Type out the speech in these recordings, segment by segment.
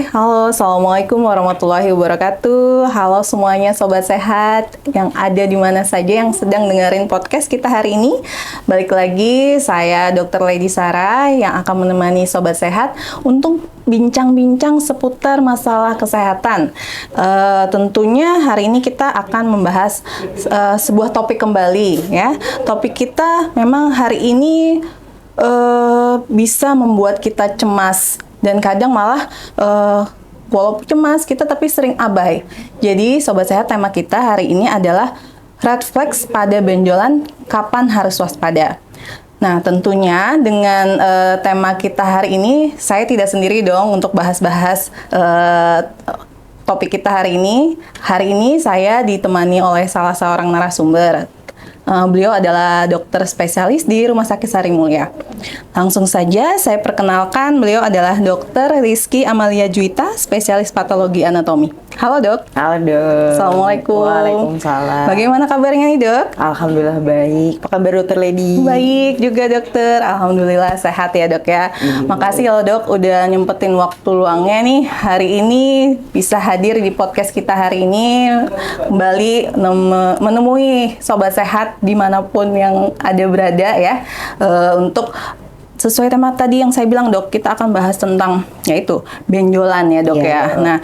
Halo, Assalamualaikum warahmatullahi wabarakatuh. Halo semuanya Sobat Sehat yang ada di mana saja yang sedang dengerin podcast kita hari ini. Balik lagi, saya Dr. Lady Sarah yang akan menemani Sobat Sehat untuk bincang-bincang seputar masalah kesehatan. Tentunya hari ini kita akan membahas sebuah topik kembali ya. Topik kita memang hari ini bisa membuat kita cemas. Dan kadang malah walaupun cemas kita tapi sering abai. Jadi Sobat Sehat, tema kita hari ini adalah red flags pada benjolan, kapan harus waspada. Nah tentunya dengan tema kita hari ini saya tidak sendiri dong untuk bahas-bahas topik kita hari ini. Hari ini saya ditemani oleh salah seorang narasumber. Beliau adalah dokter spesialis di Rumah Sakit Sari Mulia. Langsung saja saya perkenalkan, beliau adalah Dr. Rizky Amalia Juwita, spesialis patologi anatomi. Halo dok. Halo dok. Assalamualaikum. Waalaikumsalam. Bagaimana kabarnya nih dok? Alhamdulillah baik. Apa kabar dokter Lady? Baik juga dokter. Alhamdulillah sehat ya dok ya. Makasih kalau dok udah nyempetin waktu luangnya nih hari ini bisa hadir di podcast kita hari ini. Kembali menemui Sobat Sehat dimanapun yang ada berada ya, untuk sesuai tema tadi yang saya bilang dok, kita akan bahas tentang yaitu benjolan ya dok ya. Nah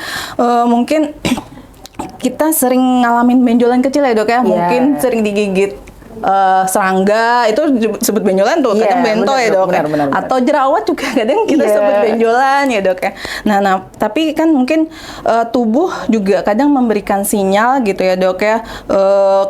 mungkin kita sering ngalamin benjolan kecil ya dok ya, mungkin sering digigit serangga, itu disebut benjolan tuh, kadang bento ya dok, benar. Atau jerawat juga kadang kita sebut benjolan ya dok ya. Nah tapi kan mungkin tubuh juga kadang memberikan sinyal gitu ya dok ya,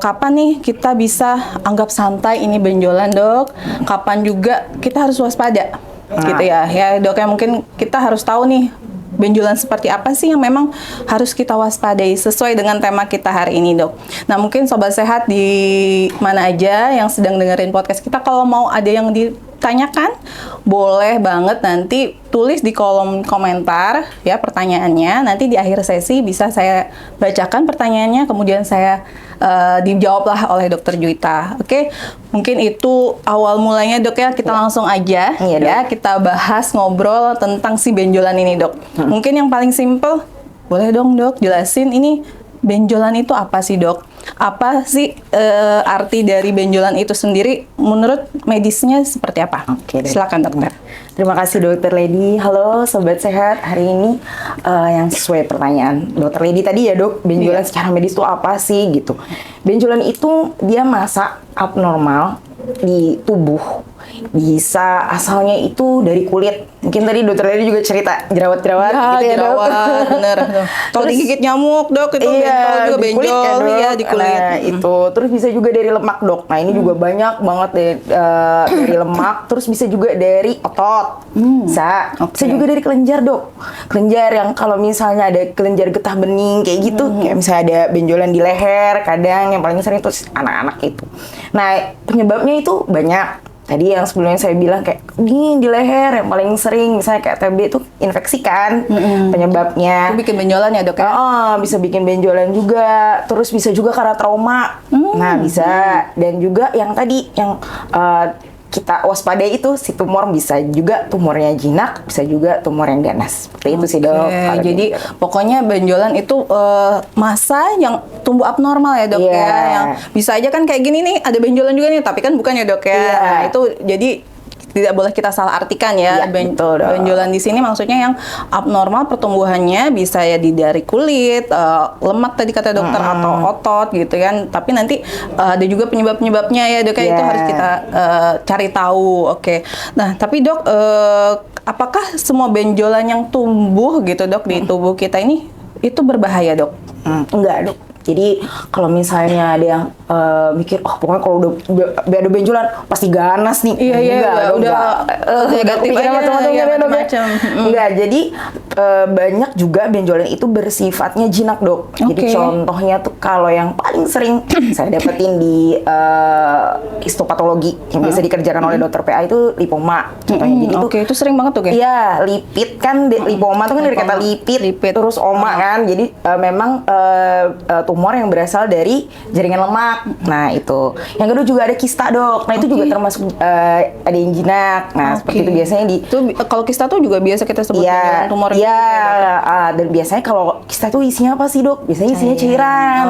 kapan nih kita bisa anggap santai ini benjolan dok, kapan juga kita harus waspada gitu ya dok ya. Mungkin kita harus tahu nih benjolan seperti apa sih yang memang harus kita waspadai sesuai dengan tema kita hari ini dok. Nah mungkin Sobat Sehat di mana aja yang sedang dengerin podcast kita, kalau mau ada yang ditanyakan boleh banget nanti tulis di kolom komentar ya pertanyaannya. Nanti di akhir sesi bisa saya bacakan pertanyaannya, kemudian saya dijawablah oleh Dokter Juwita. Oke, mungkin itu awal mulanya dok ya. Kita langsung aja ya kita bahas ngobrol tentang si benjolan ini dok. Mungkin yang paling simple, boleh dong dok jelasin ini benjolan itu apa sih dok? Apa sih arti dari benjolan itu sendiri menurut medisnya seperti apa? Oke, silakan dokter. Terima kasih dokter Lady. Halo Sobat Sehat, hari ini yang sesuai pertanyaan dokter Lady tadi ya dok, benjolan secara medis itu apa sih gitu. Benjolan itu dia massa abnormal di tubuh, bisa asalnya itu dari kulit. Mungkin tadi dokter Lady juga cerita jerawat-jerawat gitu ya dok. Bener. Kalau digigit nyamuk dok, itu bentol juga benjol kan, ya di kulit. Nah, itu terus bisa juga dari lemak dok. Nah ini juga banyak banget dari lemak. Terus bisa juga dari otot. Bisa juga dari kelenjar dok. Kelenjar yang kalau misalnya ada kelenjar getah bening kayak gitu, kayak misalnya ada benjolan di leher. Kadang yang paling sering itu anak-anak itu. Nah penyebabnya itu banyak. Tadi yang sebelumnya saya bilang kayak ini di leher yang paling sering, misalnya kayak TB itu infeksi kan penyebabnya. Itu bikin benjolan ya dok ya? Bisa bikin benjolan juga. Terus bisa juga karena trauma. Nah bisa. Dan juga yang tadi yang kita waspadai itu si tumor, bisa juga tumornya jinak, bisa juga tumor yang ganas. Seperti itu sih dok. Jadi pokoknya benjolan itu massa yang tumbuh abnormal ya dok ya. Yang bisa aja kan kayak gini nih ada benjolan juga nih, tapi kan bukan ya dok ya. Nah itu jadi tidak boleh kita salah artikan ya. Benjolan di sini maksudnya yang abnormal pertumbuhannya, bisa ya dari kulit, lemak tadi kata dokter, atau otot gitu kan. Tapi nanti ada juga penyebab-penyebabnya ya dok ya, itu harus kita cari tahu. Oke. Nah tapi dok, apakah semua benjolan yang tumbuh gitu dok di tubuh kita ini itu berbahaya dok? Enggak dok. Jadi kalau misalnya ada yang mikir, pokoknya kalau udah ada benjolan pasti ganas nih. Udah negatif macam-macam. Enggak, jadi banyak juga benjolan itu bersifatnya jinak dok. Jadi contohnya tuh kalau yang paling sering saya dapetin di histopatologi yang biasa dikerjakan oleh dokter PA itu lipoma. Contohnya jadi itu sering banget tuh kayak. Iya, lipid kan, lipoma tuh kan dari kata lipid. Terus oma kan. Jadi memang tumor yang berasal dari jaringan lemak. Nah itu. Yang kedua juga ada kista dok. Nah itu juga termasuk ada yang jinak. Nah seperti itu biasanya Itu kalau kista tuh juga biasa kita sebut benjolan tumor. Iya. Dan biasanya kalau kista tuh isinya apa sih dok? Biasanya isinya cairan.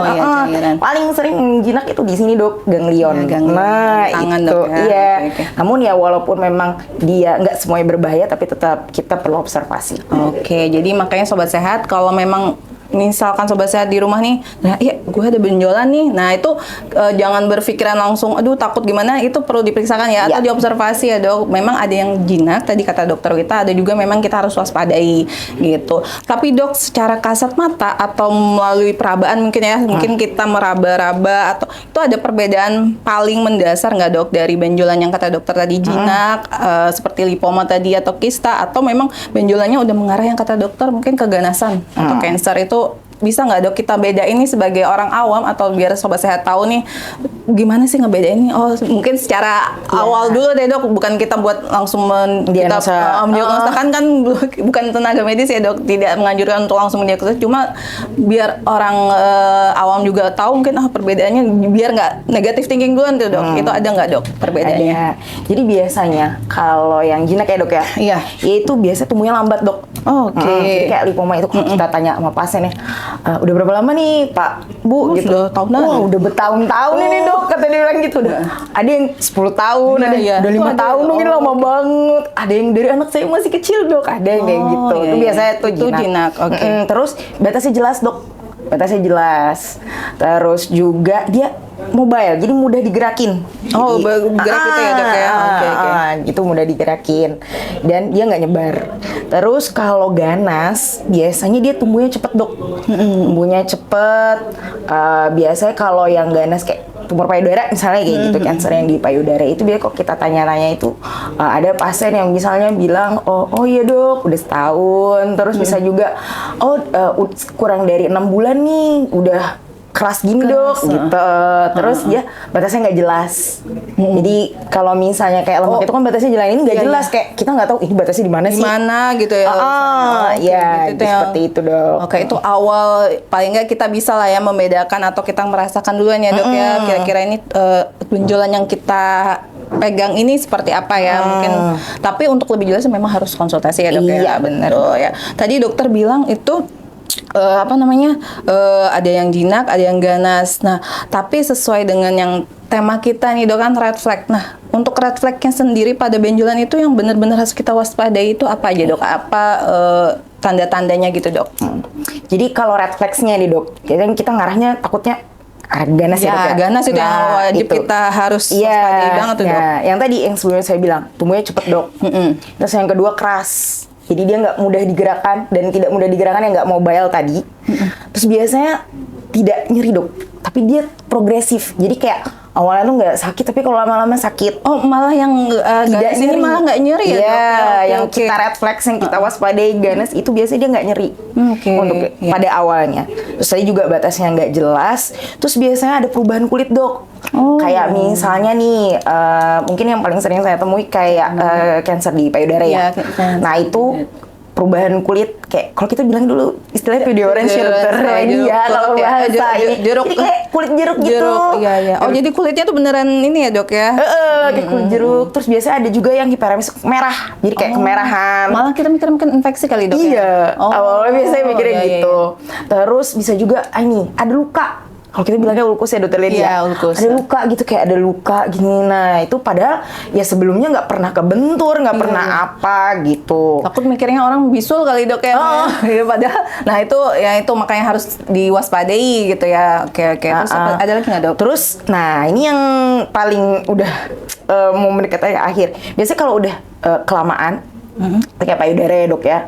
Cairan. Paling sering jinak itu di sini dok, ganglion. Nah tangan itu. dok ya. Iya. Namun ya walaupun memang dia nggak semuanya berbahaya, tapi tetap kita perlu observasi. Oke, jadi makanya sobat sehat kalau memang misalkan sobat sehat di rumah nih, nah iya gue ada benjolan nih, nah itu jangan berpikiran langsung, aduh takut gimana, itu perlu diperiksakan ya, atau diobservasi ya dok. Memang ada yang jinak, tadi kata dokter Wita, ada juga memang kita harus waspadai gitu. Tapi dok, secara kasat mata atau melalui perabaan mungkin ya, mungkin kita meraba-raba atau itu ada perbedaan paling mendasar nggak dok dari benjolan yang kata dokter tadi jinak, seperti lipoma tadi atau kista, atau memang benjolannya udah mengarah yang kata dokter mungkin keganasan atau cancer, itu bisa nggak dok kita bedain ini sebagai orang awam, atau biar sobat sehat tahu nih gimana sih ngebedain ini? Oh mungkin secara awal dulu deh dok, bukan kita buat langsung mendiagnosakan, kan bukan tenaga medis ya dok, tidak menganjurkan untuk langsung mendiagnosa, cuma biar orang awam juga tahu mungkin perbedaannya, biar nggak negatif thinking duluan tuh dok. Itu ada nggak dok perbedaannya? Ada. Jadi biasanya kalau yang jinak ya dok ya, Iya. itu biasa tumbuhnya lambat dok. Jadi kayak lipoma itu kalau kita tanya sama pasiennya, udah berapa lama nih Pak, Bu? Gitu. Sudah tahunan. Wah, udah bertahun-tahun ini dok, kata dia bilang gitu. Ada yang 10 tahun, ada yang udah 5 tahun, mungkin lama banget. Ada yang dari anak saya masih kecil dok, ada yang kayak gitu. Itu biasanya tuh jinak. Oke. Terus batasnya jelas dok, batasnya jelas. Terus juga dia mobile, jadi mudah digerakin. Oh, gerak gitu ya dok ya. Oke. Gitu mudah digerakin dan dia nggak nyebar. Terus kalau ganas biasanya dia tumbuhnya cepet dok. Tumbuhnya cepet. Biasanya kalau yang ganas kayak tumor payudara misalnya kayak gitu, cancer yang di payudara itu biasanya kok kita tanya-tanya itu ada pasien yang misalnya bilang oh iya dok udah setahun, terus bisa juga kurang dari 6 bulan nih udah keras gini dok gitu. Terus dia batasnya nggak jelas. Jadi kalau misalnya kayak lemak itu kan batasnya jelas, ini nggak jelas, kayak kita nggak tahu ini batasnya di mana sih. Di mana gitu ya. Gitu, seperti itu dok. Oke, itu awal paling nggak kita bisa lah ya membedakan atau kita merasakan duluan ya dok ya. Kira-kira ini benjolan yang kita pegang ini seperti apa ya mungkin. Tapi untuk lebih jelas memang harus konsultasi ya dok ya. Iya benar. Ya. Tadi dokter bilang itu ada yang jinak, ada yang ganas. Nah, tapi sesuai dengan yang tema kita nih dok kan red flag. Nah, untuk red flagnya sendiri pada benjolan itu yang benar-benar harus kita waspadai itu apa aja dok? Apa tanda-tandanya gitu dok? Jadi kalau red flagsnya nih dok, jadi kita ngarahnya takutnya ganas ya dok ya? Ganas itu yang wajib kita harus waspadai banget tuh dok. Yang tadi yang sebelumnya saya bilang, tumbuhnya cepet dok. Terus yang kedua keras. Jadi dia nggak mudah digerakkan, dan tidak mudah digerakkan yang nggak mobile tadi. Terus biasanya tidak nyeri dok, tapi dia progresif. Jadi kayak awalnya tuh nggak sakit, tapi kalau lama-lama sakit. Oh malah yang tidak nyeri, malah nggak nyeri ya dok? Iya, yang Oke. kita red flags yang kita waspadai ganas itu biasanya dia nggak nyeri untuk pada awalnya. Terus tadi juga batasnya nggak jelas. Terus biasanya ada perubahan kulit dok. Kayak misalnya nih, mungkin yang paling sering saya temui kayak cancer di payudara ya. Nah itu perubahan kulit kayak kalau kita bilang dulu istilahnya video orange ya dokter ya kalau bahasa ini jeruk, jadi kayak kulit jeruk gitu. Iya. Oh jadi kulitnya tuh beneran ini ya dok ya? Kayak kulit jeruk. Terus biasanya ada juga yang hiperemis merah, jadi kayak kemerahan. Malah kita mikir mungkin infeksi kali dok ya? Iya. Awalnya biasanya mikirnya gitu. Terus bisa juga ini ada luka. Kalau kita bilangnya ulkus ya dokter Lydia. Iya, ulkus. Ada luka gitu, kayak ada luka gini. Nah itu padahal ya sebelumnya nggak pernah kebentur, nggak pernah apa gitu. Takut mikirnya orang bisul kali dok ya. Ya, padahal, nah itu makanya harus diwaspadai gitu ya. Oke. Terus ada lagi nggak dok? Terus, nah ini yang paling udah mau mendekati akhir. Biasanya kalau udah kelamaan, kayak payudara ya dok ya.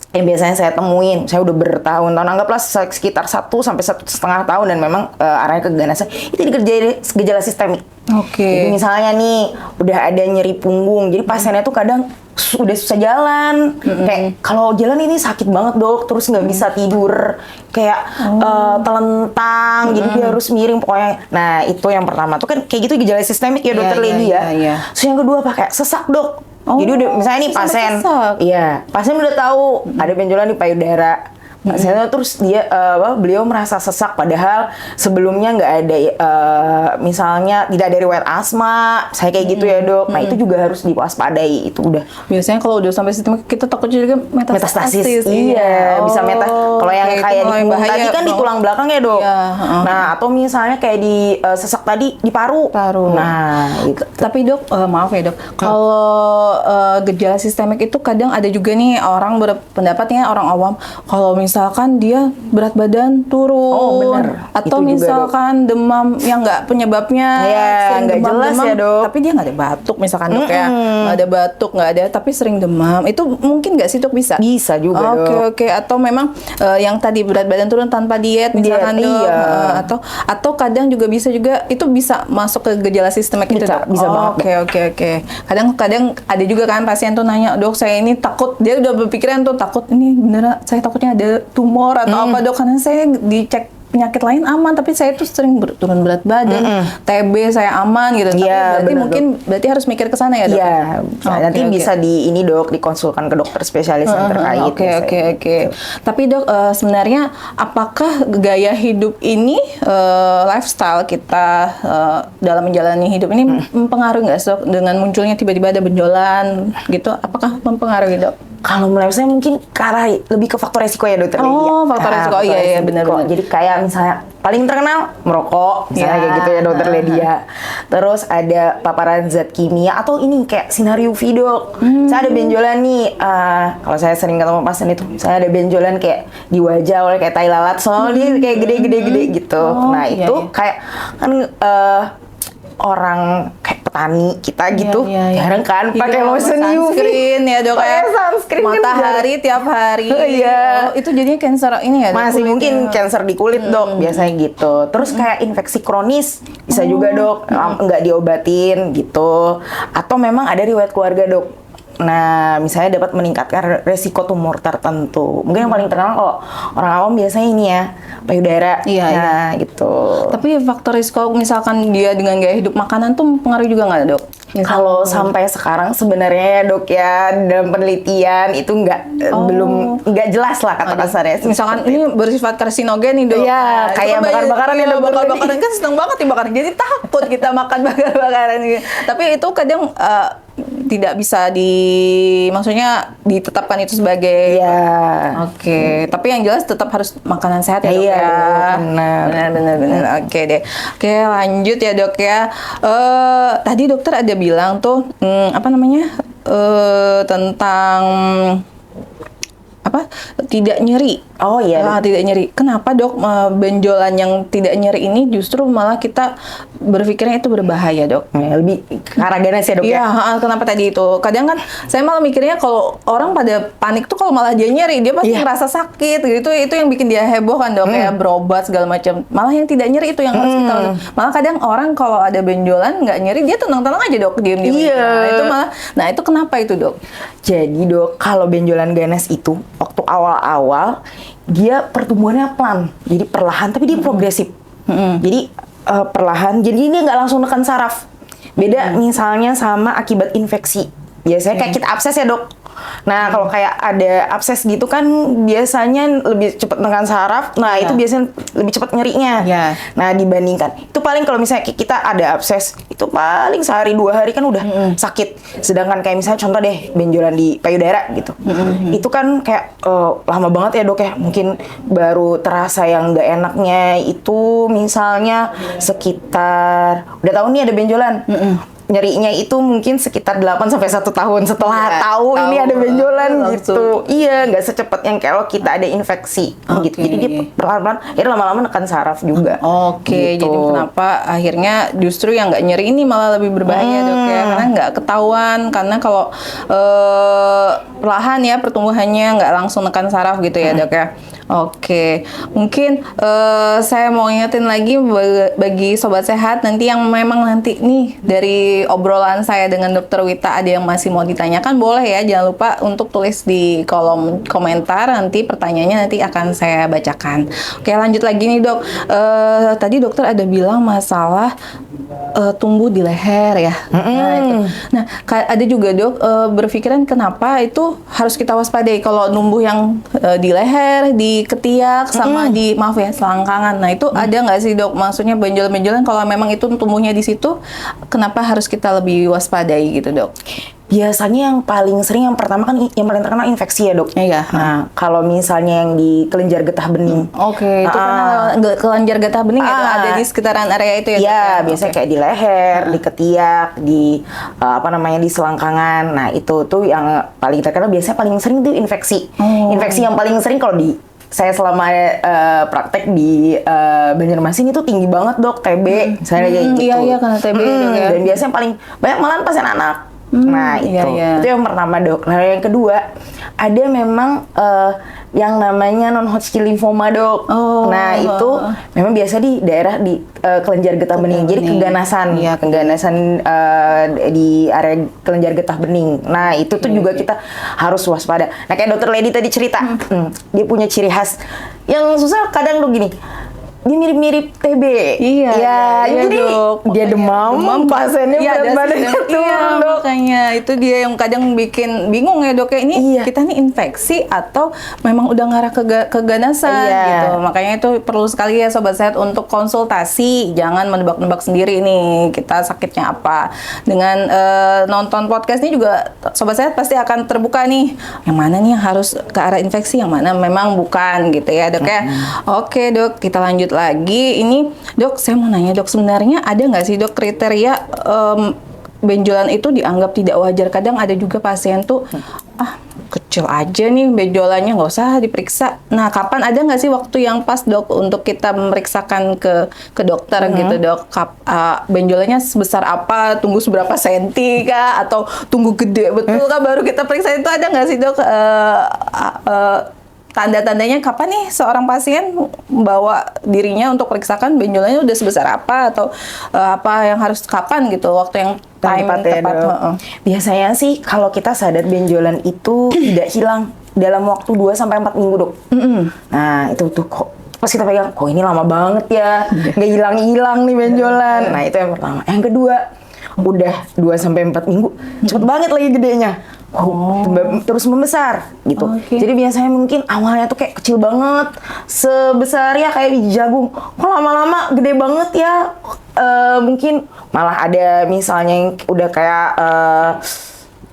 Yang biasanya saya temuin, saya udah bertahun-tahun, anggaplah sekitar 1 sampai 1,5 tahun, dan memang arahnya ke keganasan, itu gejala sistemik. Jadi misalnya nih, udah ada nyeri punggung, jadi pasiennya tuh kadang udah susah jalan, kayak kalau jalan ini sakit banget dok, terus nggak bisa tidur, kayak telentang, jadi dia harus miring pokoknya. Nah itu yang pertama tuh kan kayak gitu gejala sistemik ya dokter Lydia. Terus yang kedua pakai sesak dok. Jadi udah misalnya nih pasien, pasien udah tahu ada benjolan di payudara, Terus beliau merasa sesak padahal sebelumnya nggak ada misalnya tidak ada riwayat asma, saya kayak gitu ya dok. Nah itu juga harus diwaspadai, itu udah. Biasanya kalau udah sampai sistemik kita takut juga metastasis. Iya, bisa kalau yang kayak di punggung tadi kan di tulang belakang ya dok. Iya, Nah atau misalnya kayak di sesak tadi di paru. Nah itu. Tapi dok, maaf ya dok, kalau gejala sistemik itu kadang ada juga nih orang berpendapatnya orang awam, kalau misalkan dia berat badan turun, atau itu misalkan juga, demam yang nggak penyebabnya, sering nggak jelas ya dok. Tapi dia nggak ada batuk misalkan dok ya, nggak ada batuk, nggak ada, tapi sering demam, itu mungkin nggak sih dok bisa? Bisa juga dok. Oke. Atau memang yang tadi berat badan turun tanpa diet misalkan dok, atau kadang juga bisa itu bisa masuk ke gejala sistemik itu dok. Bisa banget. Oke. Kadang ada juga kan pasien tuh nanya, dok saya ini takut, dia udah berpikiran tuh takut ini beneran saya takutnya ada tumor atau apa dok, karena saya dicek penyakit lain aman, tapi saya tuh sering turun berat badan, TB saya aman gitu. Tapi berarti harus mikir ke sana ya dok. Iya. Nanti bisa ini dok dikonsulkan ke dokter spesialis yang terkait. Oke. Tapi dok sebenarnya apakah gaya hidup ini lifestyle kita dalam menjalani hidup ini mempengaruhi nggak dok dengan munculnya tiba-tiba ada benjolan gitu? Apakah mempengaruhi dok? Kalau menurut saya mungkin lebih ke faktor resiko ya dokter Lydia. Faktor resiko. Iya benar. Jadi kayak misalnya paling terkenal merokok, misalnya kayak gitu ya dokter Lydia. Terus ada paparan zat kimia atau ini kayak sinar UV dok. Saya ada benjolan nih. Kalau saya sering ketemu pasien itu, saya ada benjolan kayak di wajah oleh kayak tai lalat, soalnya dia kayak gede-gede gitu. Itu kayak kan orang kayak petani kita gitu, jarang kan pakai lotion UV, ya dok, pakai sunscreen matahari tiap hari. Itu jadinya cancer ini ya dok? Masih mungkin cancer di kulit dok, biasanya gitu. Terus kayak infeksi kronis bisa juga dok, nggak diobatin gitu, atau memang ada riwayat keluarga dok. Nah, misalnya dapat meningkatkan resiko tumor tertentu. Mungkin yang paling terkenal kalau orang awam biasanya ini ya, payudara. Gitu. Tapi faktor risiko misalkan dia dengan gaya hidup makanan tuh mempengaruhi juga nggak dok? Kalau sampai sekarang sebenarnya ya dok ya, dalam penelitian itu belum jelas lah kata kasarnya. Misalkan ini bersifat karsinogen nih dok. Iya, kayak bakar-bakaran ya dok. Bakar-bakaran kan seneng banget dibakar. Jadi takut kita makan bakar-bakaran gitu. Tapi itu kadang tidak bisa maksudnya ditetapkan itu sebagai Oke, tapi yang jelas tetap harus makanan sehat ya dok benar. Oke deh. Oke, lanjut ya dok ya. Tadi dokter ada bilang tuh tentang tidak nyeri. Tidak nyeri. Kenapa dok benjolan yang tidak nyeri ini justru malah kita berpikirnya itu berbahaya dok? Lebih karena ganas ya dok ya? Kenapa tadi itu? Kadang kan saya malah mikirnya kalau orang pada panik tuh kalau malah dia nyeri, dia pasti ngerasa sakit gitu. Itu yang bikin dia heboh kan dok, kayak berobat segala macam. Malah yang tidak nyeri itu yang harus kita. Malah kadang orang kalau ada benjolan nggak nyeri, dia tenang-tenang aja dok, diem-diem. Nah itu kenapa itu dok? Jadi dok, kalau benjolan ganas itu waktu awal-awal dia pertumbuhannya pelan, jadi perlahan tapi dia progresif. Jadi perlahan, jadi dia nggak langsung nekan saraf. Beda misalnya sama akibat infeksi. Biasanya kayak kita abses ya dok. Nah kalau kayak ada abses gitu kan biasanya lebih cepat nekan saraf. Nah itu biasanya lebih cepat nyerinya. Nah dibandingkan itu paling kalau misalnya kita ada abses itu paling sehari 2 hari kan udah sakit. Sedangkan kayak misalnya contoh deh benjolan di payudara gitu. Itu kan kayak lama banget ya dok ya. Mungkin baru terasa yang nggak enaknya itu misalnya sekitar udah tahu nih ada benjolan. Nyerinya itu mungkin sekitar 8-1 tahun setelah tahu ini ada benjolan gitu. Iya, nggak secepat yang kalau kita ada infeksi gitu. Jadi dia pelan-pelan, lama-lama nekan saraf juga. Jadi kenapa akhirnya justru yang nggak nyeri ini malah lebih berbahaya dok ya? Karena nggak ketahuan, karena kalau perlahan ya pertumbuhannya nggak langsung nekan saraf gitu ya dok ya. Mungkin saya mau ingetin lagi bagi sobat sehat nanti yang memang nanti nih dari obrolan saya dengan Dokter Wita ada yang masih mau ditanyakan, boleh ya, jangan lupa untuk tulis di kolom komentar, nanti pertanyaannya nanti akan saya bacakan. Oke, lanjut lagi nih dok. Tadi dokter ada bilang masalah tumbuh di leher ya. Nah, itu. Nah, ada juga dok berpikiran kenapa itu harus kita waspadai kalau numbuh yang di leher, di ketiak, sama di maaf ya selangkangan. Nah itu ada nggak sih dok? Maksudnya benjolan-benjolan kalau memang itu tumbuhnya di situ, kenapa harus kita lebih waspadai gitu dok? Biasanya yang paling sering, yang pertama kan yang paling terkenal infeksi ya dok. Iya. Nah kalau misalnya yang di kelenjar getah bening. Oke, itu karena kelenjar getah bening itu ada di sekitaran area itu ya? Iya, biasanya kayak di leher, di ketiak, di di selangkangan. Nah itu tuh yang paling terkenal, biasanya paling sering tuh infeksi. Infeksi yang paling sering kalau di saya selama praktek di Banjarmasin itu tinggi banget dok, TB. Saya kayak gitu. Iya karena TB dok ya. Dan biasanya paling banyak malahan pasien anak. Nah itu yang pertama dok. Nah yang kedua ada memang yang namanya non-Hodgkin lymphoma dok. Nah itu memang biasa di daerah di kelenjar getah bening. Jadi keganasan, keganasan di area kelenjar getah bening. Nah itu tuh juga kita harus waspada. Nah kayak dokter Lady tadi cerita, dia punya ciri khas yang susah kadang tuh gini. Dia mirip-mirip TB. Iya, jadi dok. Dia demam pasiennya berat badannya turun dok. Makanya itu dia yang kadang bikin bingung ya dok. Ini kita nih infeksi atau memang udah ngarah ke keganasan gitu. Makanya itu perlu sekali ya sobat sehat untuk konsultasi. Jangan menebak-nebak sendiri nih kita sakitnya apa. Dengan nonton podcast ini juga sobat sehat pasti akan terbuka nih. Yang mana nih yang harus ke arah infeksi, yang mana memang bukan gitu ya dok ya. Oke dok, kita lanjut lagi. Ini dok, saya mau nanya dok, sebenarnya ada nggak sih dok kriteria benjolan itu dianggap tidak wajar? Kadang ada juga pasien tuh kecil aja nih benjolannya, nggak usah diperiksa. Nah kapan ada nggak sih waktu yang pas dok untuk kita memeriksakan ke dokter gitu dok? Benjolannya sebesar apa? Tunggu seberapa senti kah? Atau tunggu gede betul kah baru kita periksa? Itu ada nggak sih dok tanda-tandanya kapan nih seorang pasien membawa dirinya untuk periksakan benjolannya udah sebesar apa, atau apa yang harus kapan gitu waktu yang tepat? Biasanya sih kalau kita sadar benjolan itu tidak hilang dalam waktu 2-4 minggu dok. Nah itu tuh kok pas kita pegang, kok ini lama banget ya, nggak hilang-hilang nih benjolan. Nah itu yang pertama. Yang kedua, udah 2-4 minggu cepet banget lagi gedenya. Terus membesar gitu. Jadi biasanya mungkin awalnya tuh kayak kecil banget, sebesar ya kayak biji jagung. Kok lama-lama gede banget ya? Mungkin malah ada misalnya yang udah kayak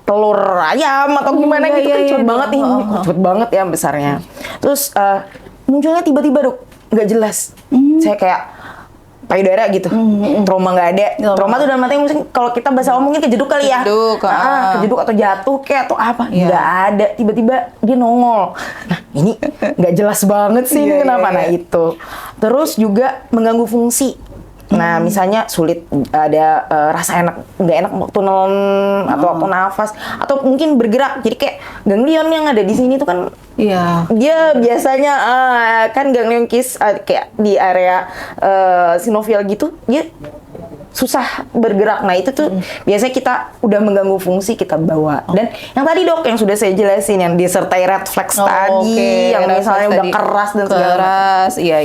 telur ayam atau gimana gitu kan cepet banget nih. Cepet banget ya besarnya. Terus munculnya tiba-tiba dok, nggak jelas. Saya kayak payudara gitu, trauma nggak ada. Trauma tuh dalam artinya mungkin kalau kita bahasa umum mungkin kejeduk kali ya, kejeduk atau jatuh kayak atau apa, nggak ada. Tiba-tiba dia nongol. Nah ini nggak jelas banget sih ini kenapa. Nah itu terus juga mengganggu fungsi. Nah misalnya sulit ada rasa nggak enak waktu nelen atau waktu nafas, atau mungkin bergerak. Jadi kayak ganglion yang ada di sini tuh kan, dia biasanya kan ganglion kis kayak di area sinovial gitu, dia susah bergerak. Nah itu tuh biasanya kita udah mengganggu fungsi, kita bawa. Dan yang tadi dok, yang sudah saya jelasin, yang disertai red flags tadi, yang misalnya udah keras dan keras, iya.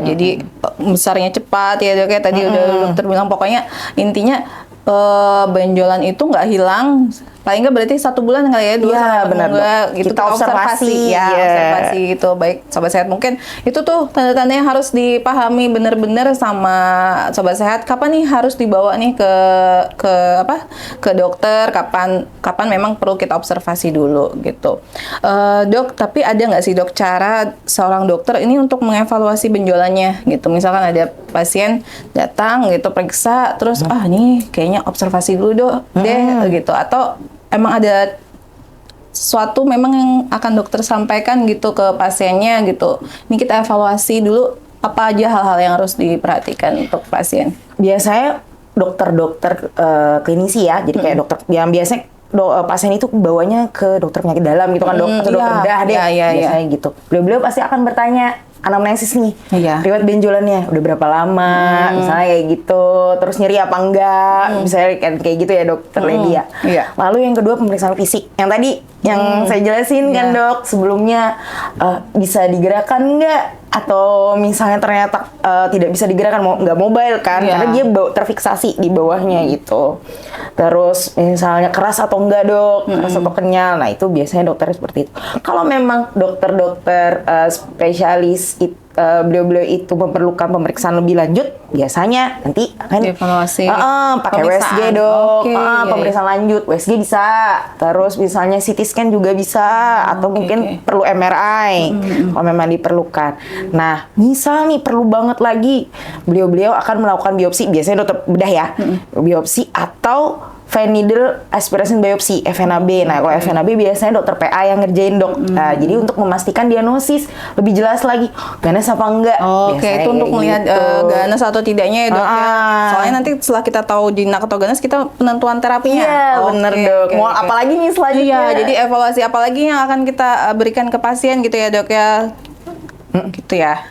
Jadi besarnya cepat ya dok ya, tadi udah dokter bilang. Pokoknya intinya benjolan itu nggak hilang, paling nggak berarti 1 bulan kali ya, 2 benar gitu. Kita observasi observasi gitu. Baik sobat sehat, mungkin itu tuh tanda-tanda yang harus dipahami benar-benar sama sobat sehat. Kapan nih harus dibawa nih ke dokter, kapan memang perlu kita observasi dulu gitu. Dok, tapi ada nggak sih dok cara seorang dokter ini untuk mengevaluasi benjolannya gitu? Misalkan ada pasien datang gitu periksa, terus nih kayaknya observasi dulu deh gitu, atau emang ada sesuatu memang yang akan dokter sampaikan gitu ke pasiennya gitu, ini kita evaluasi dulu apa aja hal-hal yang harus diperhatikan untuk pasien? Biasanya dokter-dokter klinisi ya, jadi kayak dokter yang biasanya pasien itu bawanya ke dokter penyakit dalam gitu kan dok, atau dokter bedah deh, biasanya gitu. Beliau pasti akan bertanya anamnesis nih, riwayat benjolannya udah berapa lama, misalnya kayak gitu, terus nyeri apa enggak, misalnya kayak gitu ya dokter Ledia. Lalu yang kedua pemeriksaan fisik, yang tadi yang saya jelasin kan dok sebelumnya, bisa digerakkan enggak, atau misalnya ternyata tidak bisa digerakkan, nggak mobile kan, karena dia terfiksasi di bawahnya gitu. Terus misalnya keras atau enggak dok, keras atau kenyal, nah itu biasanya dokternya seperti itu. Kalau memang dokter-dokter spesialis beliau-beliau itu memerlukan pemeriksaan lebih lanjut, biasanya nanti akan evaluasi, pakai WSG dok, pemeriksaan lanjut, WSG bisa, terus misalnya CT scan juga bisa, atau mungkin perlu MRI kalau memang diperlukan. Nah, misal nih perlu banget lagi, beliau-beliau akan melakukan biopsi, biasanya dokter bedah ya, biopsi atau fine needle aspiration biopsi (FNAB). Nah, kalau FNAB biasanya dokter PA yang ngerjain dok. Nah, jadi untuk memastikan diagnosis lebih jelas lagi, ganas apa enggak. Itu untuk melihat ganas atau tidaknya ya dok. Soalnya nanti setelah kita tahu jinak atau ganas, kita penentuan terapinya. Iya, bener dok. Mau apalagi nih selanjutnya? Iya, jadi evaluasi apalagi yang akan kita berikan ke pasien gitu ya dok ya. Gitu ya.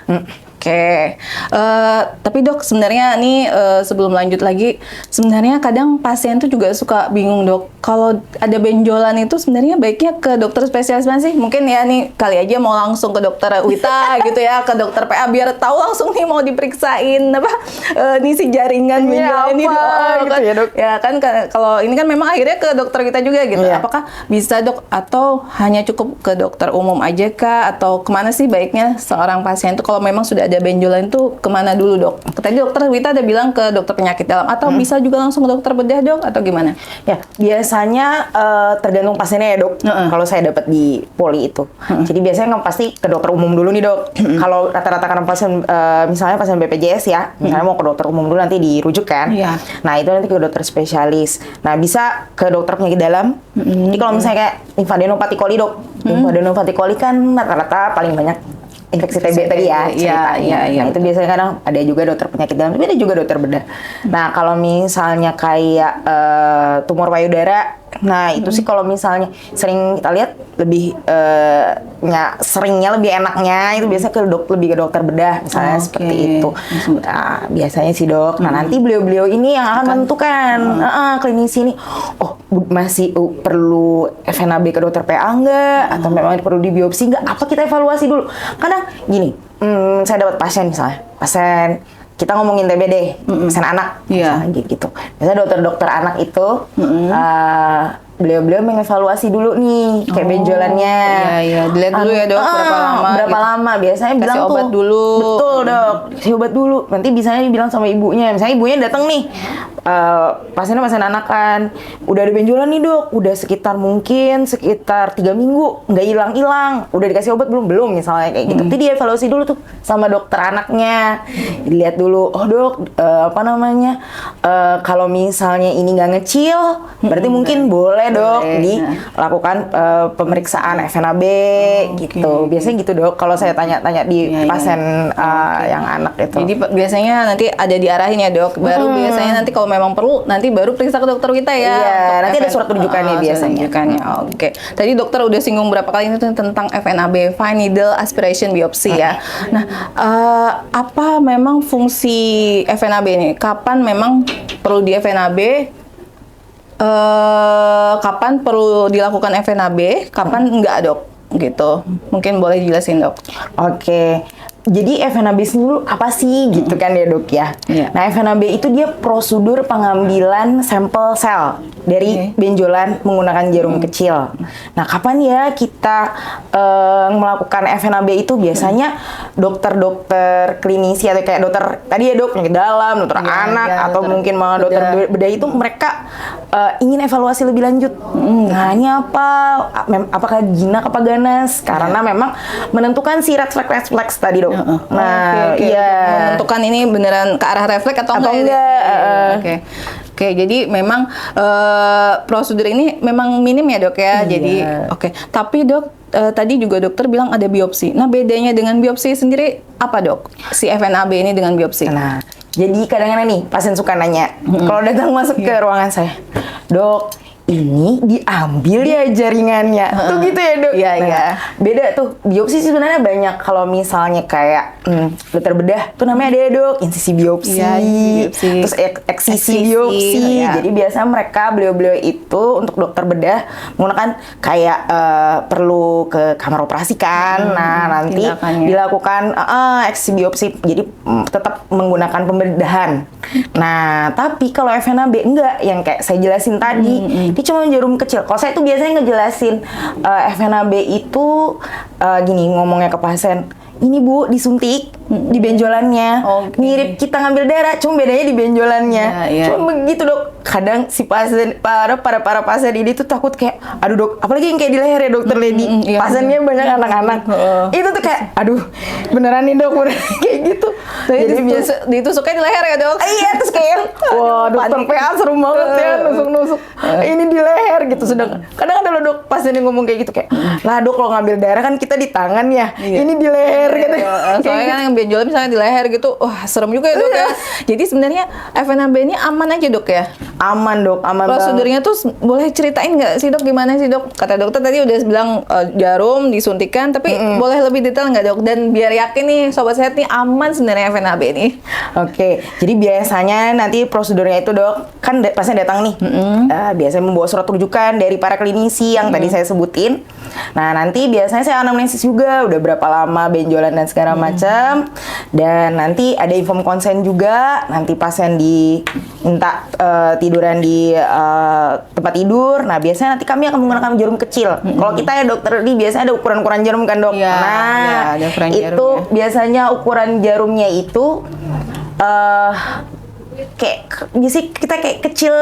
Tapi dok sebenarnya nih sebelum lanjut lagi, sebenarnya kadang pasien tuh juga suka bingung dok, kalau ada benjolan itu sebenarnya baiknya ke dokter spesialis mana sih? Mungkin ya nih kali aja mau langsung ke dokter Wita gitu ya, ke dokter PA biar tahu langsung nih mau diperiksain apa nih si jaringan benjolan ini gitu ya dok. Ya kan kalau ini kan memang akhirnya ke dokter kita juga gitu. Apakah bisa dok, atau hanya cukup ke dokter umum aja kah, atau kemana sih baiknya seorang pasien tuh kalau memang sudah ada benjolan itu kemana dulu dok? Tadi dokter Wita ada bilang ke dokter penyakit dalam, atau bisa juga langsung ke dokter bedah dok, atau gimana? Ya biasanya tergantung pasiennya ya dok. Kalau saya dapat di poli itu, jadi biasanya pasti ke dokter umum dulu nih dok. Kalau rata-rata karena pasien misalnya pasien BPJS ya, misalnya mau ke dokter umum dulu nanti dirujuk kan. Nah itu nanti ke dokter spesialis. Nah bisa ke dokter penyakit dalam. Jadi kalau misalnya kayak limfadenopati coli dok, limfadenopati coli kan rata-rata paling banyak infeksi TB tadi ya, Nah, itu biasanya kadang ada juga dokter penyakit dalam, tapi ada juga dokter bedah. Nah, kalau misalnya kayak tumor payudara, nah itu sih kalau misalnya sering kita lihat lebih seringnya lebih enaknya itu biasanya lebih ke dokter bedah misalnya seperti itu. Nah, biasanya sih dok. Nah, nanti beliau-beliau ini yang akan menentukan klinisi ini, masih perlu FNAB ke dokter PA enggak, atau memang perlu dibiopsi enggak, apa kita evaluasi dulu. Kadang gini, saya dapat pasien misalnya, pasien kita ngomongin TBD, pasien anak, misalnya gitu. Biasanya dokter-dokter anak itu beliau-beliau mengevaluasi dulu nih kayak benjolannya. Dilihat dulu ya dok berapa lama biasanya kasih bilang obat tuh. Dulu. Betul dok, kasih obat dulu. Nanti bisanya dibilang sama ibunya, misalnya ibunya datang nih, pasiennya pasien anak kan, udah ada benjolan nih dok, udah sekitar 3 minggu nggak hilang-hilang, udah dikasih obat belum misalnya kayak gitu. Nanti dievaluasi dulu tuh sama dokter anaknya, dilihat dulu, dok kalau misalnya ini nggak ngecil, berarti mungkin boleh dok dilakukan pemeriksaan FNAB gitu. Biasanya gitu dok kalau saya tanya-tanya di pasien yang anak itu. Jadi biasanya nanti ada diarahin ya dok, baru biasanya nanti kalau memang perlu nanti baru periksa ke dokter kita ya. Nanti ada surat rujukannya biasanya. Tadi dokter udah singgung berapa kali itu tentang FNAB, fine needle aspiration biopsi ya. Nah, apa memang fungsi FNAB ini? Kapan memang perlu di FNAB? Kapan perlu dilakukan FNAB, kapan enggak dok? Gitu. Mungkin boleh dijelasin dok. Jadi FNAB dulu apa sih gitu kan ya dok ya. Nah FNAB itu dia prosedur pengambilan sampel sel dari benjolan menggunakan jarum kecil. Nah kapan ya kita melakukan FNAB itu? Biasanya dokter-dokter klinisi atau kayak dokter tadi ya dok penyakit dalam, dokter anak atau mungkin malah dokter bedah itu mereka ingin evaluasi lebih lanjut. Nah ini apakah jinak apa ganas? Karena memang menentukan si red flag tadi dok. Menentukan ini beneran ke arah refleks atau enggak. Jadi memang prosedur ini memang minim ya dok ya. Jadi tapi dok tadi juga dokter bilang ada biopsi. Nah bedanya dengan biopsi sendiri apa dok? Si FNAB ini dengan biopsi. Nah jadi kadang-kadang nih pasien suka nanya kalau datang masuk ke ruangan saya, dok ini diambil ya jaringannya. Tuh gitu ya dok. Iya, iya. Beda tuh. Biopsi sih sebenarnya banyak. Kalau misalnya kayak dokter bedah tuh namanya ada ya dok, insisi biopsi, Iya, biopsi. terus eksisi Eksisi, biopsi. iya. Jadi biasanya mereka beliau-beliau itu untuk dokter bedah menggunakan kayak perlu ke kamar operasi kan. Nah nanti tindakannya. dilakukan eksisi biopsi. Jadi tetap menggunakan pembedahan. Nah tapi kalau FNAB enggak, yang kayak saya jelasin tadi. Dia cuma jarum kecil. Kalau saya tuh biasanya ngejelasin FNAB itu gini ngomongnya ke pasien. Ini Bu disuntik di benjolannya. Oke. Mirip kita ngambil darah, cuma bedanya di benjolannya. Iya, iya. Cuma begitu dok. Kadang si pasien para pasien ini tuh takut kayak, aduh dok, apalagi yang kayak di leher ya dokter Lady. iya. Pasiennya banyak anak-anak. Itu tuh kayak, aduh, beneran nih dok, beneran kayak gitu. Jadi biasa. ditusuknya di leher ya dok? Iya terus kayak wah dokter panik. PA seru banget ya nusuk-nusuk ini di leher gitu. Sedang kadang ada loh dok pasien yang ngomong kayak gitu kayak lah dok kalau ngambil darah kan kita di tangan ya, ini di leher gitu. Soalnya kan yang benjol misalnya di leher gitu, wah serem juga ya dok ya. Jadi sebenarnya FNAB ini aman aja dok ya? Aman dok, aman banget. Prosedurnya tuh boleh ceritain nggak sih dok gimana sih dok? Kata dokter tadi udah bilang jarum disuntikan, tapi boleh lebih detail nggak dok? Dan biar yakin nih sobat sehat nih aman sebenarnya FNAB ini. Oke, jadi biasanya nanti prosedurnya itu dok, kan pasien datang nih, biasanya membawa surat rujukan dari para klinisi yang tadi saya sebutin. Nah nanti biasanya saya anamnesis juga, udah berapa lama benjolan dan segala macam, dan nanti ada inform konsen juga. Nanti pasien diminta tiduran di tempat tidur. Nah biasanya nanti kami akan menggunakan jarum kecil. Kalau kita ya dokter ini biasanya ada ukuran-ukuran jarum kan dok. Iya, Nah iya, ada ukuran itu jarumnya. biasanya ukuran jarumnya itu kayak biasanya kita kayak kecil,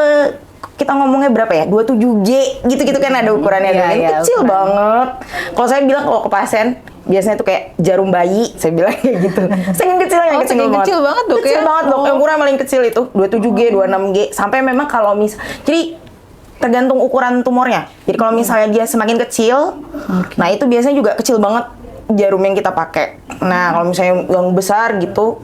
kita ngomongnya berapa ya, 27G gitu-gitu kan ada ukurannya. Iya, Ini iya, kecil ukuran. banget. Kalau saya bilang kalau ke pasien biasanya tuh kayak jarum bayi, saya bilang kayak gitu. Saking kecilnya, Oh, saking kecil banget, dok, kecil ya? banget dok. Oh. Yang ukuran paling kecil itu 27G, 26G sampai memang kalau jadi tergantung ukuran tumornya. Jadi kalau misalnya dia semakin kecil, nah itu biasanya juga kecil banget jarum yang kita pakai. Nah kalau misalnya yang besar gitu,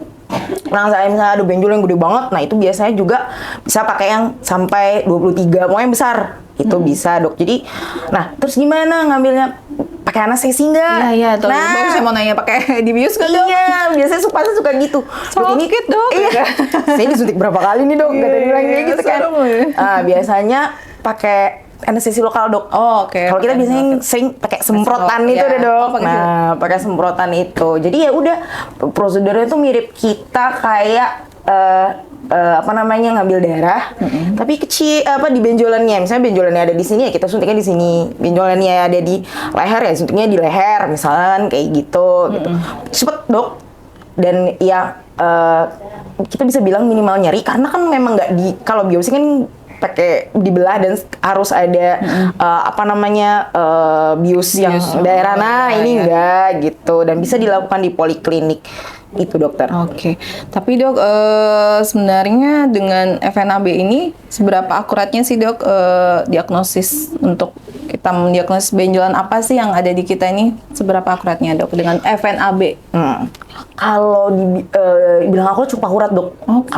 nah saya misalnya ada benjol yang gede banget, nah itu biasanya juga bisa pakai yang sampai 23, pokoknya besar. Itu bisa dok. Jadi, nah terus gimana ngambilnya? Pakai anestesi nggak? Iya, tuh. Nah, Baru saya mau nanya pakai dibius kan dok? iya, biasanya pasien suka gitu. Sakit, dok. Iya. Saya disuntik berapa kali nih dok? Kata bilang kayak gitu kan. serem ya. Biasanya pakai anestesi lokal dok. Oh, oke. Kalau kita Oke, biasanya oke. sering pakai semprotan Iya. itu deh dok. Oh, pakai Nah, pakai semprotan itu. Jadi ya udah prosedurnya tuh mirip kita kayak apa namanya ngambil darah, tapi kecil di benjolannya. Misalnya benjolannya ada di sini ya kita suntiknya di sini. Benjolannya ada di leher ya suntiknya di leher, misalkan kayak gitu. Gitu. Cepet dok. Dan ya kita bisa bilang minimal nyeri karena kan memang nggak kalau biopsi kan pakai dibelah dan harus ada apa namanya bius yang daerah. Nah ini enggak gitu dan bisa dilakukan di poliklinik itu dokter. Oke, tapi dok sebenarnya dengan FNAB ini seberapa akuratnya sih dok diagnosis untuk kita mendiagnosis benjolan apa sih yang ada di kita ini, seberapa akuratnya dok dengan FNAB? Kalau bilang aku cukup akurat dok. Oke.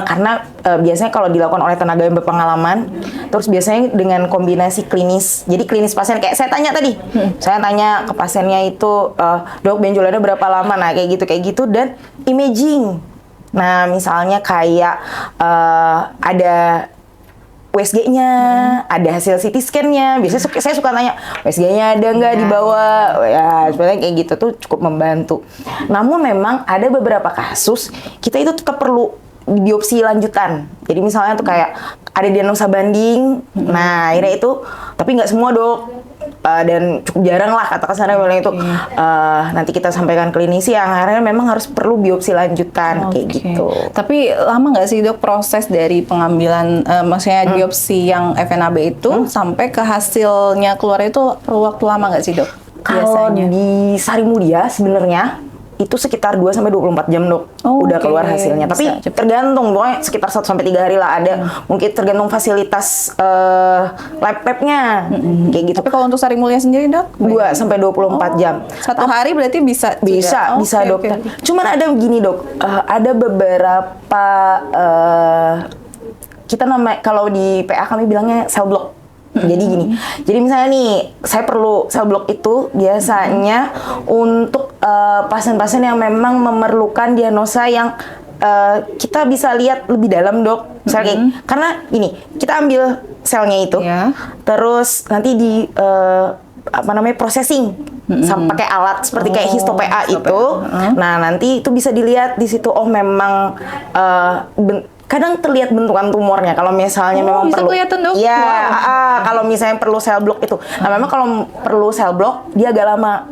Karena biasanya kalau dilakukan oleh tenaga yang berpengalaman, terus biasanya dengan kombinasi klinis. Jadi klinis pasien kayak saya tanya tadi, saya tanya ke pasiennya itu, dok benjolannya berapa lama? Nah kayak gitu dan imaging. Nah misalnya kayak ada USG-nya, ada hasil CT scan-nya. Biasanya saya suka tanya, USG-nya ada nggak di bawah? Ya, sebenarnya kayak gitu tuh cukup membantu. Namun memang ada beberapa kasus, kita itu tetap perlu biopsi lanjutan. Jadi misalnya tuh kayak ada diagnosa banding, nah akhirnya itu, tapi nggak semua dok. Dan cukup jarang lah kata kasarnya bilang itu nanti kita sampaikan klinisi yang akhirnya memang harus perlu biopsi lanjutan kayak Oke. gitu. Tapi lama nggak sih dok proses dari pengambilan, maksudnya biopsi yang FNAB itu sampai ke hasilnya keluar itu perlu waktu lama nggak sih dok? Kalau di Sari Mulia sebenarnya itu sekitar 2 sampai 24 jam dok Oh, udah oke. keluar hasilnya. Tapi Bisa cepet. tergantung pokoknya sekitar 1 sampai 3 hari lah ada. Mungkin tergantung fasilitas lab-nya kayak gitu. Tapi kalau untuk Sari Mulia sendiri dok? 2 sampai 24 jam. Satu hari berarti bisa? Bisa, juga? bisa Oke, dokter. oke. Cuman ada begini dok, ada beberapa kita kalau di PA kami bilangnya cell block. Jadi gini, jadi misalnya nih, saya perlu sel blok itu biasanya untuk pasien-pasien yang memang memerlukan diagnosa yang kita bisa lihat lebih dalam, Dok. Misalnya kayak, karena gini, kita ambil selnya itu, terus nanti di processing sama pakai alat seperti kayak histo PA itu. Nah, nanti itu bisa dilihat di situ, oh memang kadang terlihat bentukan tumornya kalau misalnya memang bisa perlu. kelihatan, Dok? Iya, Wow. kalau misalnya perlu sel blok itu. Nah, memang kalau perlu sel blok dia agak lama.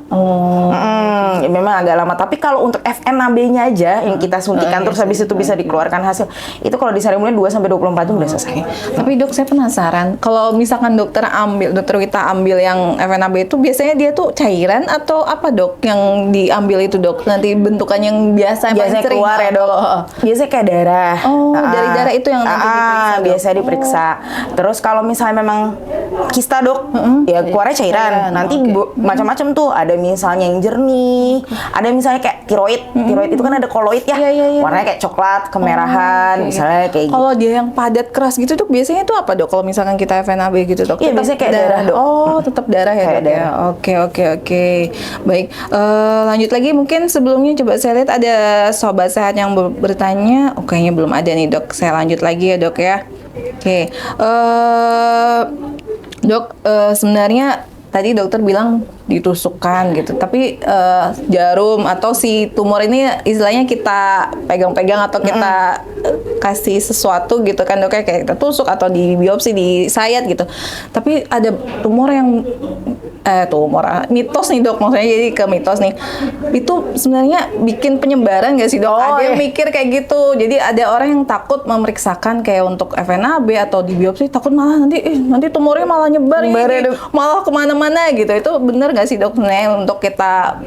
Ya, memang agak lama. Tapi kalau untuk FNAB-nya aja yang kita suntikan terus habis itu bisa dikeluarkan hasil. Itu kalau di Sarimulia 2 sampai 24 jam udah selesai. Tapi Dok, saya penasaran, kalau misalkan dokter Wita ambil yang FNAB itu biasanya dia tuh cairan atau apa, Dok, yang diambil itu, Dok? Nanti bentukannya yang biasa Biasanya sering keluar ya, Dok. Biasanya kayak darah. Dari darah itu yang nanti diperiksa, Dok? Biasanya diperiksa. Terus kalau misalnya memang kista, Dok, ya keluarnya cairan. Nanti macam-macam tuh. Ada misalnya yang jernih, ada misalnya kayak tiroid. Tiroid itu kan ada koloid ya. Warnanya kayak coklat, kemerahan, misalnya kayak gitu. Kalau dia yang padat keras gitu, Dok, biasanya itu apa, Dok? Kalau misalkan kita FNAB gitu, Dok? Iya, biasanya kayak darah, Dok. Tetap darah ya, Kayak Dok, ya? darah. Oke. Baik, lanjut lagi. Mungkin sebelumnya coba saya lihat ada sobat sehat yang bertanya. Kayaknya belum ada nih, Dok. Saya lanjut lagi ya, Dok, ya. Oke. Dok, sebenarnya tadi dokter bilang ditusukkan gitu, tapi jarum atau si tumor ini istilahnya kita pegang-pegang atau kita kasih sesuatu gitu kan, Dok, kayak kita tusuk atau di biopsi, disayat gitu. Tapi ada tumor yang mitos nih, Dok, maksudnya jadi ke mitos nih. Itu sebenarnya bikin penyebaran nggak sih, Dok? Ada yang mikir kayak gitu. Jadi ada orang yang takut memeriksakan kayak untuk FNAB atau di biopsi, takut malah nanti tumornya malah nyebar ya, malah kemana-mana gitu. Itu bener nggak sih, Dok, sebenarnya untuk kita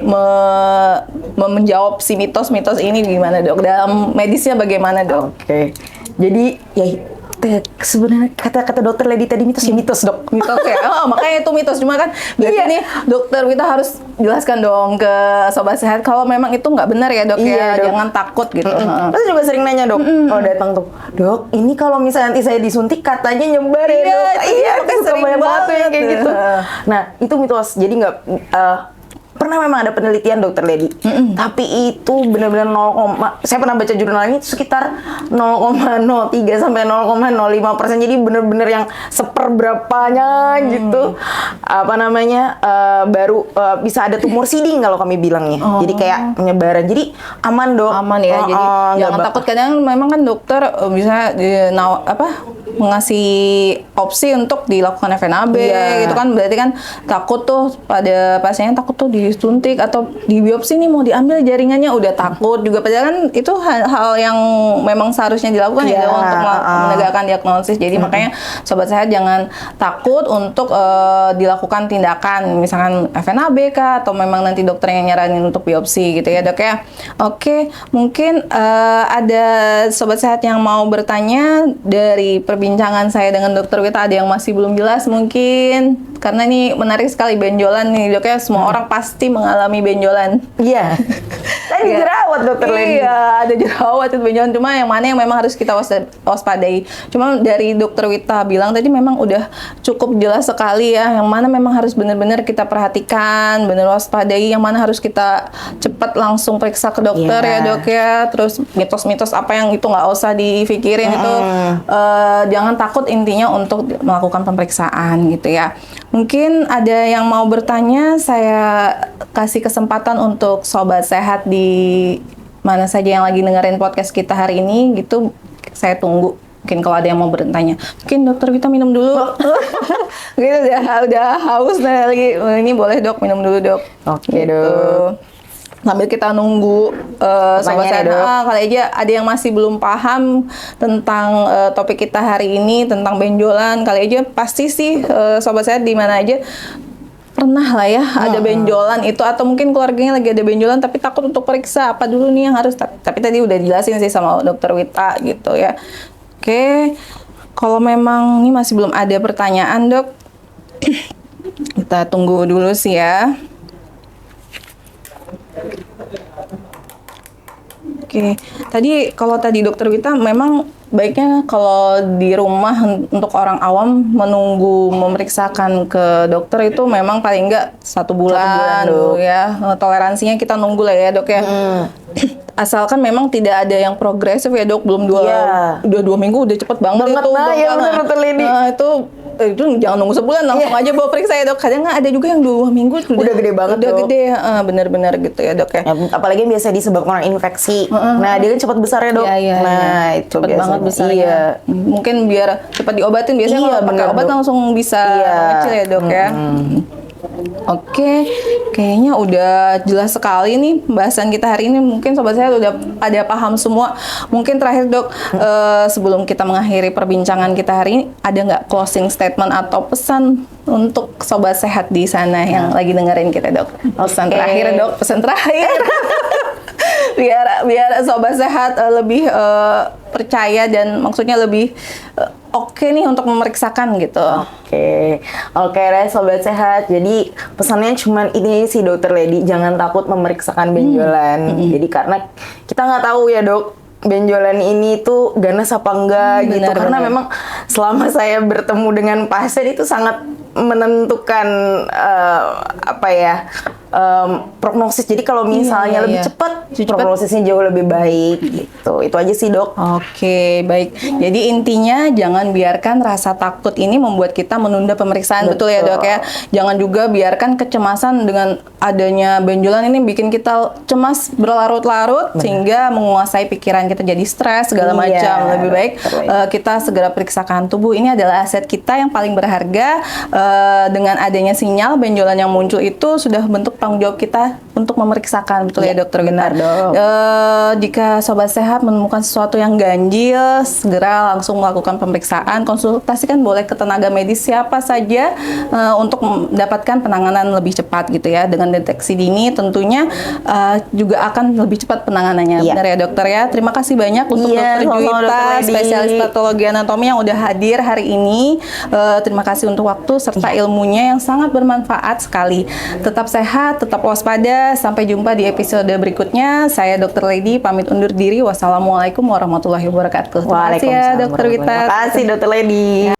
menjawab si mitos-mitos ini gimana, Dok? Dalam medisnya bagaimana, Dok? Oke. Jadi ya sebenarnya kata dokter Lady tadi mitos ya mitos, Dok. Mitos ya. Makanya itu mitos. Cuma kan berarti nih dokter kita harus jelaskan dong ke sobat sehat kalau memang itu nggak benar ya, Dok, ya. Dok. Jangan takut gitu. Terus juga sering nanya, Dok, kalau datang tuh, Dok, ini kalau misalnya nanti saya disuntik katanya nyebar ya, Dok. Iya, kan sering banget ya kayak banget. gitu. Nah, itu mitos. Jadi nggak pernah memang ada penelitian, Dokter Lady. Tapi itu benar-benar 0, saya pernah baca jurnalnya itu sekitar 0,03 sampai 0,05%. Jadi benar-benar yang seperberapanya gitu. Baru bisa ada tumor seeding kalau kami bilangnya. Jadi kayak penyebaran. Jadi aman, Dok. Aman ya. Jadi jangan takut. Kadang memang kan dokter bisa mengasih opsi untuk dilakukan FNAB gitu kan. Berarti kan takut tuh pada pasiennya, takut tuh disuntik atau di biopsi nih mau diambil jaringannya, udah takut juga. Padahal kan itu hal yang memang seharusnya dilakukan ya untuk menegakkan diagnosis. Jadi makanya sobat sehat jangan takut untuk dilakukan tindakan misalkan FNAB kah, atau memang nanti dokter yang nyaranin untuk biopsi gitu ya, Dok, ya. Oke, mungkin ada sobat sehat yang mau bertanya dari perbincangan saya dengan Dokter Wita, ada yang masih belum jelas mungkin, karena ini menarik sekali benjolan nih, Dok, ya. Semua orang pasti mengalami benjolan. Iya. Tadi jerawat, Dokter Lady. Iya, ada jerawat itu benjolan. Cuma yang mana yang memang harus kita waspadai. Cuma dari Dokter Wita bilang tadi memang udah cukup jelas sekali ya, yang mana memang harus benar-benar kita perhatikan, benar waspadai, yang mana harus kita cepat langsung periksa ke dokter ya, Dok, ya. Terus mitos-mitos apa yang itu nggak usah dipikirin itu. Jangan takut intinya untuk melakukan pemeriksaan gitu ya. Mungkin ada yang mau bertanya, saya kasih kesempatan untuk sobat sehat di mana saja yang lagi dengerin podcast kita hari ini gitu. Saya tunggu. Mungkin kalau ada yang mau bertanya. Mungkin Dokter Wita minum dulu. Gitu udah haus lagi. Ini boleh, Dok, minum dulu, Dok. Oke, gitu. Dok. Sambil kita nunggu sobat sehat, kali aja ada yang masih belum paham tentang topik kita hari ini tentang benjolan, kali aja pasti sih sobat sehat di mana aja pernah lah ya ada benjolan itu, atau mungkin keluarganya lagi ada benjolan tapi takut untuk periksa apa dulu nih yang harus. Tapi tadi udah dijelasin sih sama Dokter Wita gitu ya. Oke, kalau memang ini masih belum ada pertanyaan, Dok, kita tunggu dulu sih ya. Oke. Tadi kalau Dokter Wita memang baiknya kalau di rumah untuk orang awam menunggu memeriksakan ke dokter itu memang paling enggak 1 bulan dulu ya. Toleransinya kita nunggu lah ya dok ya. Asalkan memang tidak ada yang progresif ya dok, belum udah 2 minggu udah cepet banget itu. Nah, ya betul ini. Nah, itu jangan nunggu sebulan, langsung aja bawa periksa ya dok. Kadang ada juga yang 2 minggu udah gede banget udah dok. Gede, benar-benar gitu ya dok ya. Apalagi yang biasa disebabkan oleh infeksi. Nah dia kan cepat besar ya dok. Nah itu cepet banget besarnya. Mungkin biar cepat diobatin, biasanya kalau pakai obat langsung bisa kecil ya dok ya. Oke, kayaknya udah jelas sekali nih pembahasan kita hari ini. Mungkin sobat sehat udah pada paham semua. Mungkin terakhir dok, sebelum kita mengakhiri perbincangan kita hari ini, ada nggak closing statement atau pesan untuk sobat sehat di sana yang lagi dengerin kita dok? Pesan terakhir dok, pesan terakhir. biar sobat sehat lebih percaya dan maksudnya lebih oke nih untuk memeriksakan gitu. Oke deh sobat sehat. Jadi pesannya cuman ini sih Dokter Lady, jangan takut memeriksakan benjolan. Jadi karena kita nggak tahu ya dok, benjolan ini tuh ganas apa enggak gitu. Karena memang selama saya bertemu dengan pasien itu sangat menentukan prognosis. Jadi kalau misalnya lebih cepat, prognosisnya jauh lebih baik gitu. Itu aja sih dok. Oke, baik. Jadi intinya jangan biarkan rasa takut ini membuat kita menunda pemeriksaan. Betul ya dok ya. Jangan juga biarkan kecemasan dengan adanya benjolan ini bikin kita cemas berlarut-larut sehingga menguasai pikiran kita, jadi stres segala macam. Lebih baik kita segera periksakan tubuh. Ini adalah aset kita yang paling berharga. Dengan adanya sinyal benjolan yang muncul itu sudah bentuk tanggung jawab kita untuk memeriksakan. Betul ya dokter Gita? Jika sobat sehat menemukan sesuatu yang ganjil, segera langsung melakukan pemeriksaan. Konsultasikan boleh ke tenaga medis siapa saja untuk mendapatkan penanganan lebih cepat gitu ya. Dengan deteksi dini tentunya juga akan lebih cepat penanganannya. Benar ya dokter ya? Terima kasih banyak untuk dokter Juwita, spesialis patologi anatomi yang udah hadir hari ini. Terima kasih untuk waktu serta ilmunya yang sangat bermanfaat sekali. Tetap sehat, tetap waspada. Sampai jumpa di episode berikutnya. Saya Dokter Lady pamit undur diri. Wassalamualaikum warahmatullahi wabarakatuh. Terima kasih ya Dokter Wita. Terima kasih Dokter Lady.